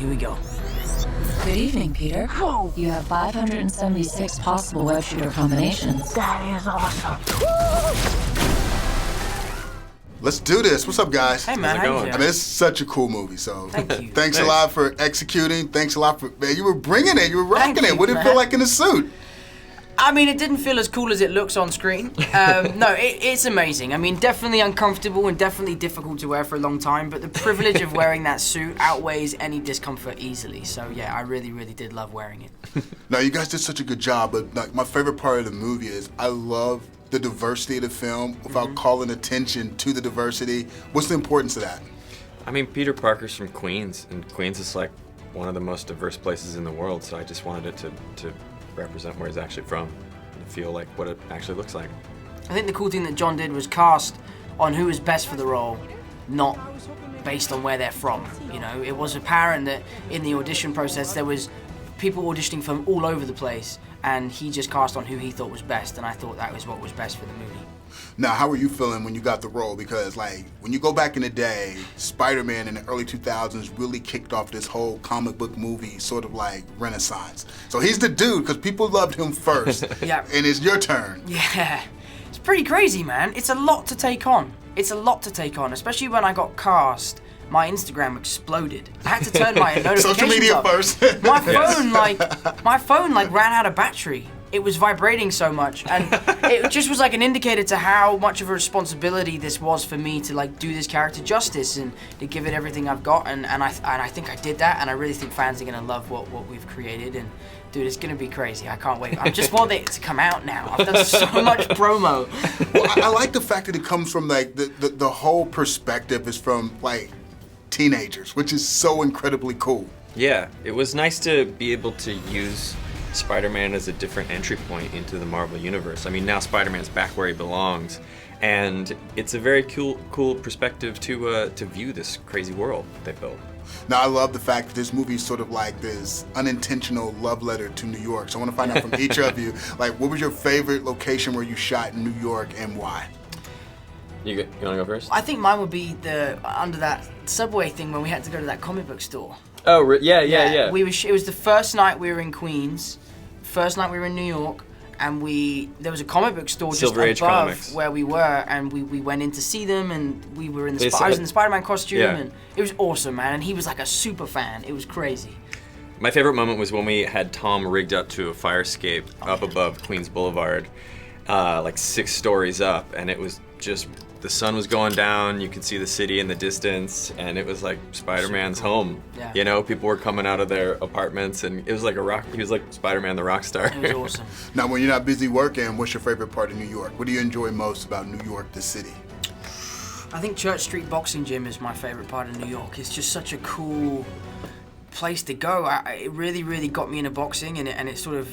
here we go. Good evening, Peter. Whoa! You have 576 possible web shooter combinations. That is awesome. Let's do this. What's up, guys? Hey, man, how you doing? I mean, it's such a cool movie, so Thank you. thanks a lot for executing. Thanks a lot for, man, you were bringing it. You were rocking it. What did it feel like in the suit? I mean, it didn't feel as cool as it looks on screen. No, it's amazing. I mean, definitely uncomfortable and definitely difficult to wear for a long time, but the privilege of wearing that suit outweighs any discomfort easily. So yeah, I really, really did love wearing it. No, you guys did such a good job, but like, my favorite part of the movie is I love the diversity of the film without calling attention to the diversity. What's the importance of that? I mean, Peter Parker's from Queens, and Queens is like one of the most diverse places in the world, so I just wanted it to represent where he's actually from and feel like what it actually looks like. I think the cool thing that Jon did was cast on who was best for the role, not based on where they're from. You know, it was apparent that in the audition process there was people auditioning from all over the place, and he just cast on who he thought was best, and I thought that was what was best for the movie. Now, how were you feeling when you got the role? Because, like, when you go back in the day, Spider-Man in the early 2000s really kicked off this whole comic book movie sort of like renaissance. So he's the dude, because people loved him first. Yeah. And it's your turn. Yeah. It's pretty crazy, man. It's a lot to take on. It's a lot to take on, especially when I got cast. My Instagram exploded. I had to turn my notifications Social media up. first. My phone ran out of battery. It was vibrating so much, and it just was like an indicator to how much of a responsibility this was for me to like do this character justice and to give it everything I've got, and I think I did that, and I really think fans are gonna love what we've created, and dude, it's gonna be crazy. I can't wait. I just want it to come out now. I've done so much promo. Well, I like the fact that it comes from like the whole perspective is from like teenagers, which is so incredibly cool. Yeah, it was nice to be able to use Spider-Man as a different entry point into the Marvel Universe. I mean, now Spider-Man's back where he belongs, and it's a very cool perspective to view this crazy world they built. Now, I love the fact that this movie is sort of like this unintentional love letter to New York. So I want to find out from each of you, like, what was your favorite location where you shot in New York and why? You want to go first? I think mine would be under that subway thing when we had to go to that comic book store. Oh, yeah. It was the first night we were in Queens, first night we were in New York, and there was a comic book store Silver Age just above Comics. where we were, and we went in to see them, and we were in I was in the Spider-Man costume, and it was awesome, man. And he was like a super fan. It was crazy. My favorite moment was when we had Tom rigged up to a fire escape up above Queens Boulevard, like 6 stories up, and it was just, the sun was going down, you could see the city in the distance, and it was like Spider-Man's home. Yeah. You know, people were coming out of their apartments, and it was like he was like Spider-Man the rock star. It was awesome. Now, when you're not busy working, what's your favorite part of New York? What do you enjoy most about New York, the city? I think Church Street Boxing Gym is my favorite part of New York. It's just such a cool place to go. It really, really got me into boxing, and it sort of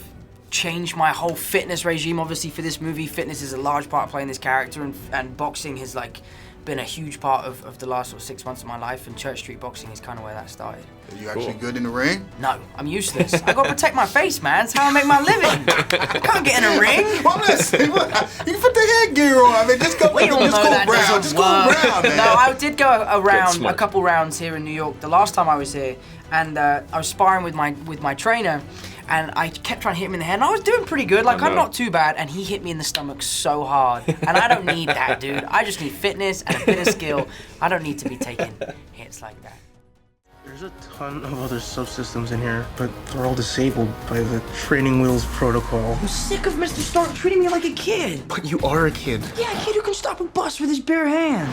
changed my whole fitness regime. Obviously, for this movie, fitness is a large part of playing this character, and boxing has like been a huge part of the last sort of 6 months of my life, and Church Street Boxing is kind of where that started. Are you actually good in the ring? No, I'm useless. I gotta protect my face, man. That's how I make my living. I can't get in a ring. Well, listen, you can put the headgear on. I mean, just go, We all know that round. doesn't Just go work. around, man. No, I did go around smart. a couple rounds here in New York the last time I was here, and I was sparring with my trainer, and I kept trying to hit him in the head, and I was doing pretty good, like I'm not too bad, and he hit me in the stomach so hard, and I don't need that, dude. I just need fitness and a bit of skill. I don't need to be taking hits like that. There's a ton of other subsystems in here, but they're all disabled by the training wheels protocol. I'm sick of Mr. Stark treating me like a kid. But you are a kid. Yeah, a kid who can stop a bus with his bare hands.